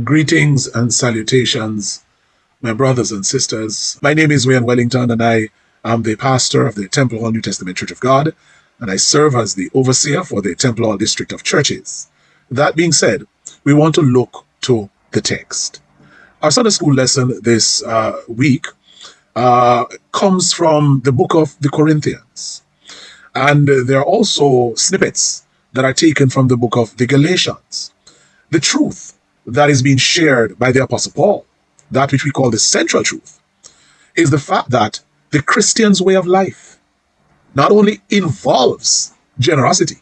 Greetings and salutations, my brothers and sisters. My name is Wellington, and I am the pastor of the Temple Hall New Testament Church of God, and I serve as the overseer for the Temple Hall District of Churches. That being said, we want to look to the text. Our Sunday school lesson this week comes from the book of the Corinthians, and there are also snippets that are taken from the book of the Galatians. The truth that is being shared by the Apostle Paul, that which we call the central truth, is the fact that the Christian's way of life not only involves generosity,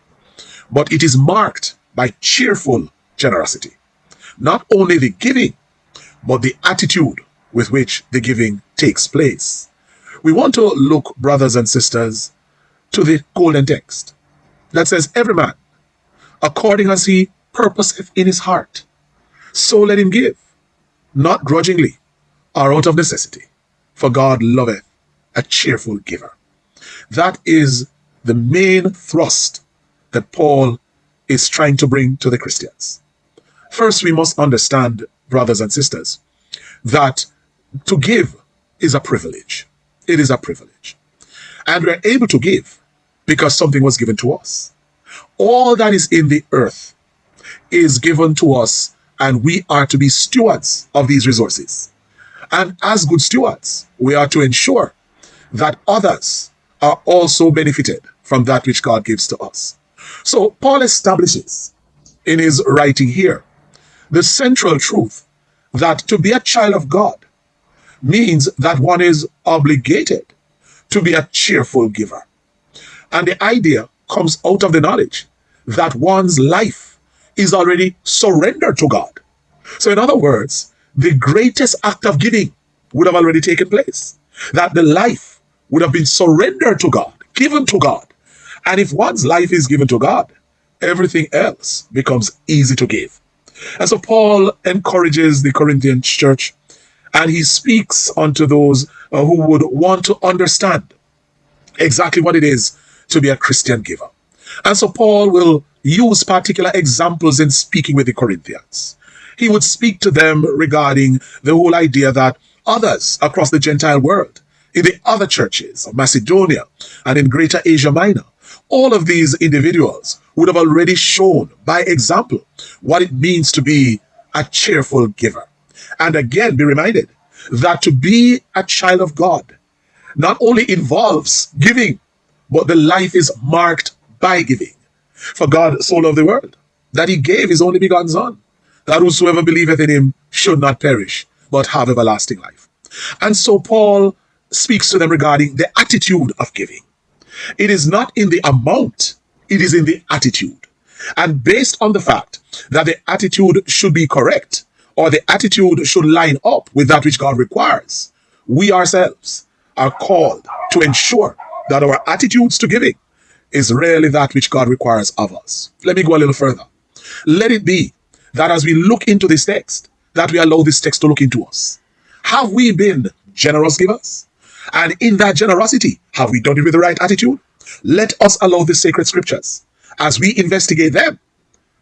but it is marked by cheerful generosity. Not only the giving, but the attitude with which the giving takes place. We want to look, brothers and sisters, to the golden text that says, "Every man, according as he purposeth in his heart, so let him give, not grudgingly or out of necessity, for God loveth a cheerful giver." That is the main thrust that Paul is trying to bring to the Christians. First, we must understand, brothers and sisters, that to give is a privilege. It is a privilege. And we're able to give because something was given to us. All that is in the earth is given to us, and we are to be stewards of these resources. And as good stewards, we are to ensure that others are also benefited from that which God gives to us. So Paul establishes in his writing here the central truth that to be a child of God means that one is obligated to be a cheerful giver. And the idea comes out of the knowledge that one's life is already surrendered to God. So in other words, the greatest act of giving would have already taken place. That the life would have been surrendered to God, given to God. And if one's life is given to God, everything else becomes easy to give. And so Paul encourages the Corinthian church, and he speaks unto those who would want to understand exactly what it is to be a Christian giver. And so Paul will use particular examples in speaking with the Corinthians. He would speak to them regarding the whole idea that others across the Gentile world, in the other churches of Macedonia and in Greater Asia Minor, all of these individuals would have already shown by example what it means to be a cheerful giver. And again, be reminded that to be a child of God not only involves giving, but the life is marked by giving. For God so loved the world that he gave his only begotten Son, that whosoever believeth in him should not perish, but have everlasting life. And so Paul speaks to them regarding the attitude of giving. It is not in the amount, it is in the attitude. And based on the fact that the attitude should be correct, or the attitude should line up with that which God requires, we ourselves are called to ensure that our attitudes to giving is really that which God requires of us. Let me go a little further. Let it be that as we look into this text, that we allow this text to look into us. Have we been generous givers? And in that generosity, have we done it with the right attitude? Let us allow the sacred scriptures, as we investigate them,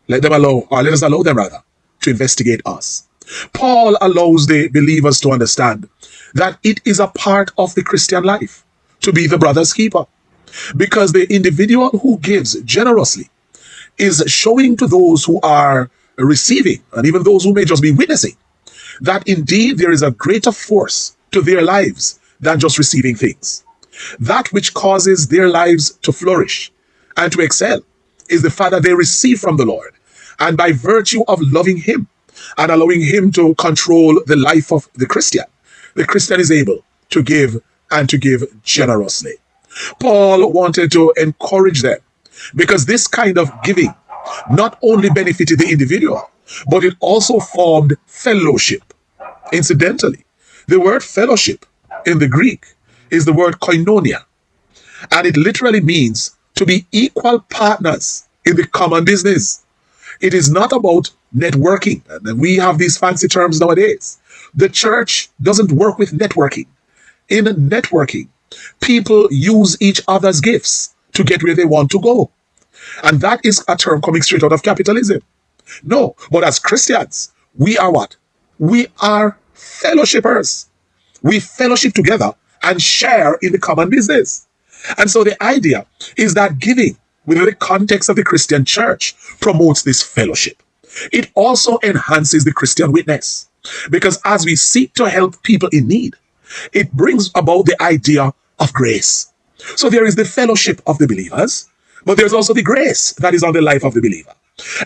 let us allow them rather, to investigate us. Paul allows the believers to understand that it is a part of the Christian life to be the brother's keeper. Because the individual who gives generously is showing to those who are receiving, and even those who may just be witnessing, that indeed there is a greater force to their lives than just receiving things. That which causes their lives to flourish and to excel is the fact that they receive from the Lord. And by virtue of loving him and allowing him to control the life of the Christian is able to give, and to give generously. Paul wanted to encourage them because this kind of giving not only benefited the individual, but it also formed fellowship. Incidentally, the word fellowship in the Greek is the word koinonia, and it literally means to be equal partners in the common business. It is not about networking, and we have these fancy terms nowadays. The church doesn't work with networking. In networking, people use each other's gifts to get where they want to go. And that is a term coming straight out of capitalism. No, but as Christians, We are what? We are fellowshippers. We fellowship together and share in the common business. And so the idea is that giving within the context of the Christian church promotes this fellowship. It also enhances the Christian witness, because as we seek to help people in need, it brings about the idea of grace. So there is the fellowship of the believers, but there's also the grace that is on the life of the believer.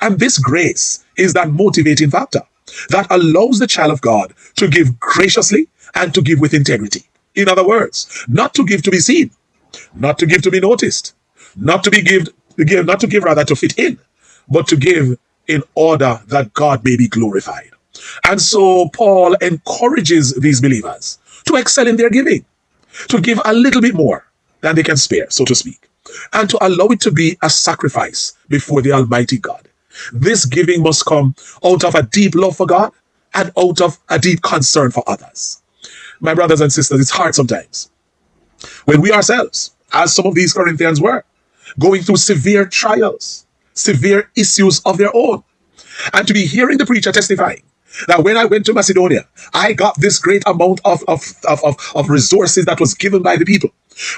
And this grace is that motivating factor that allows the child of God to give graciously and to give with integrity. In other words, not to give to be seen, not to give to be noticed, not to give rather to fit in, but to give in order that God may be glorified. And so Paul encourages these believers to excel in their giving, to give a little bit more than they can spare, so to speak, and to allow it to be a sacrifice before the Almighty God. This giving must come out of a deep love for God and out of a deep concern for others. My brothers and sisters, it's hard sometimes when we ourselves, as some of these Corinthians were, going through severe trials, severe issues of their own, and to be hearing the preacher testifying that when I went to Macedonia, I got this great amount of resources that was given by the people.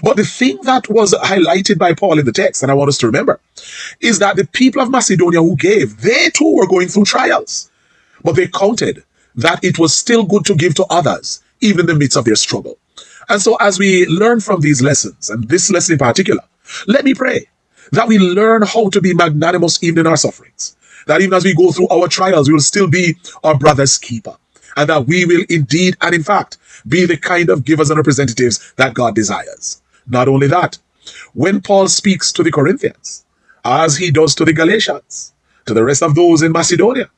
But the thing that was highlighted by Paul in the text, and I want us to remember, is that the people of Macedonia who gave, they too were going through trials. But they counted that it was still good to give to others, even in the midst of their struggle. And so as we learn from these lessons, and this lesson in particular, let me pray that we learn how to be magnanimous even in our sufferings. That even as we go through our trials, we will still be our brother's keeper. And that we will indeed and in fact be the kind of givers and representatives that God desires. Not only that, when Paul speaks to the Corinthians, as he does to the Galatians, to the rest of those in Macedonia,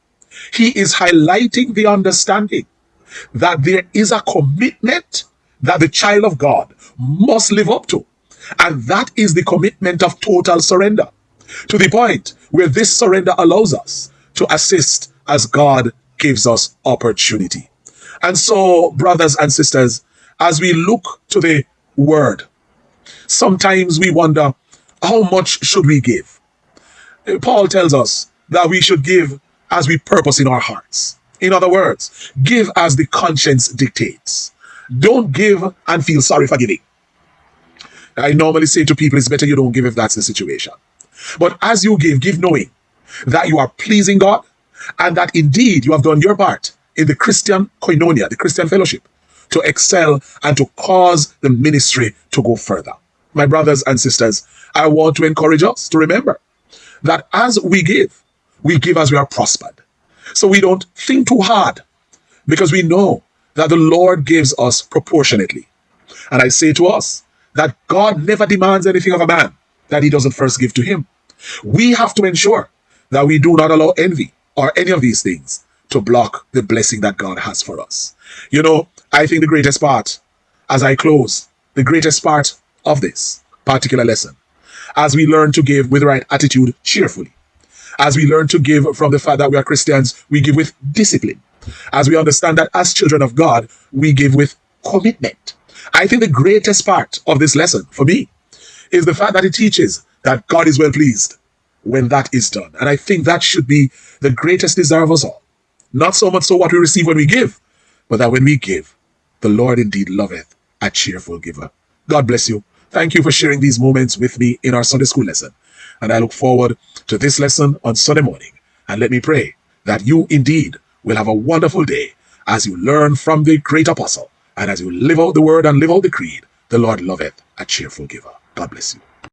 he is highlighting the understanding that there is a commitment that the child of God must live up to. And that is the commitment of total surrender, to the point where this surrender allows us to assist as God gives us opportunity. And so, brothers and sisters, as we look to the word, sometimes we wonder, how much should we give? Paul tells us that we should give as we purpose in our hearts. In other words, give as the conscience dictates. Don't give and feel sorry for giving. I normally say to people, it's better you don't give if that's the situation. But as you give knowing that you are pleasing God and that indeed you have done your part in the Christian koinonia, the Christian fellowship, to excel and to cause the ministry to go further. My brothers and sisters, I want to encourage us to remember that as we give as we are prospered. So we don't think too hard, because we know that the Lord gives us proportionately. And I say to us that God never demands anything of a man that he doesn't first give to him. We have to ensure that we do not allow envy or any of these things to block the blessing that God has for us. You know, I think the greatest part, as I close, the greatest part of this particular lesson, as we learn to give with the right attitude cheerfully, as we learn to give from the fact that we are Christians, we give with discipline. As we understand that as children of God, we give with commitment. I think the greatest part of this lesson for me is the fact that it teaches that God is well pleased when that is done. And I think that should be the greatest desire of us all. Not so much so what we receive when we give, but that when we give, the Lord indeed loveth a cheerful giver. God bless you. Thank you for sharing these moments with me in our Sunday school lesson. And I look forward to this lesson on Sunday morning. And let me pray that you indeed will have a wonderful day as you learn from the great apostle and as you live out the word and live out the creed. The Lord loveth a cheerful giver. God bless you.